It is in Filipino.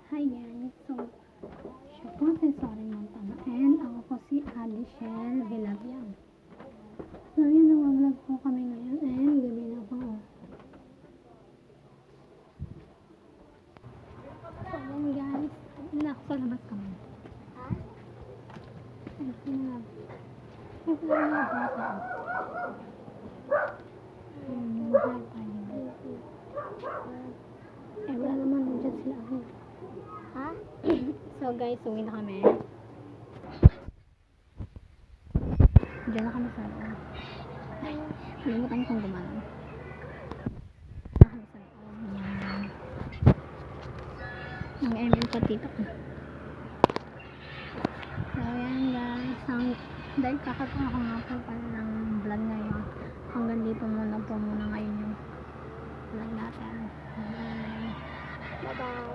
Hi guys, so siya po si Sorry Montana and ako po si Adishel Villabian. So yun, nag-vlog po kami ngayon and gabi na po. So yun guys, nasa labas kami. Ay, sinalab. Ay, sinalab ako. Mahal pa yun. Eh, wala naman, nandiyan sila ako. Ha? So guys, uwi na kami. Diyan na kami sa loob. Ay, nalimutan kong gumana. Diyan kami sa loob. Yan. Ang ML pa tito ko. So yan guys. Dahil kakagawa ko nga po pala ng vlog ngayon. Hanggang dito muna ngayon yung vlog natin. Bye. Bye-bye.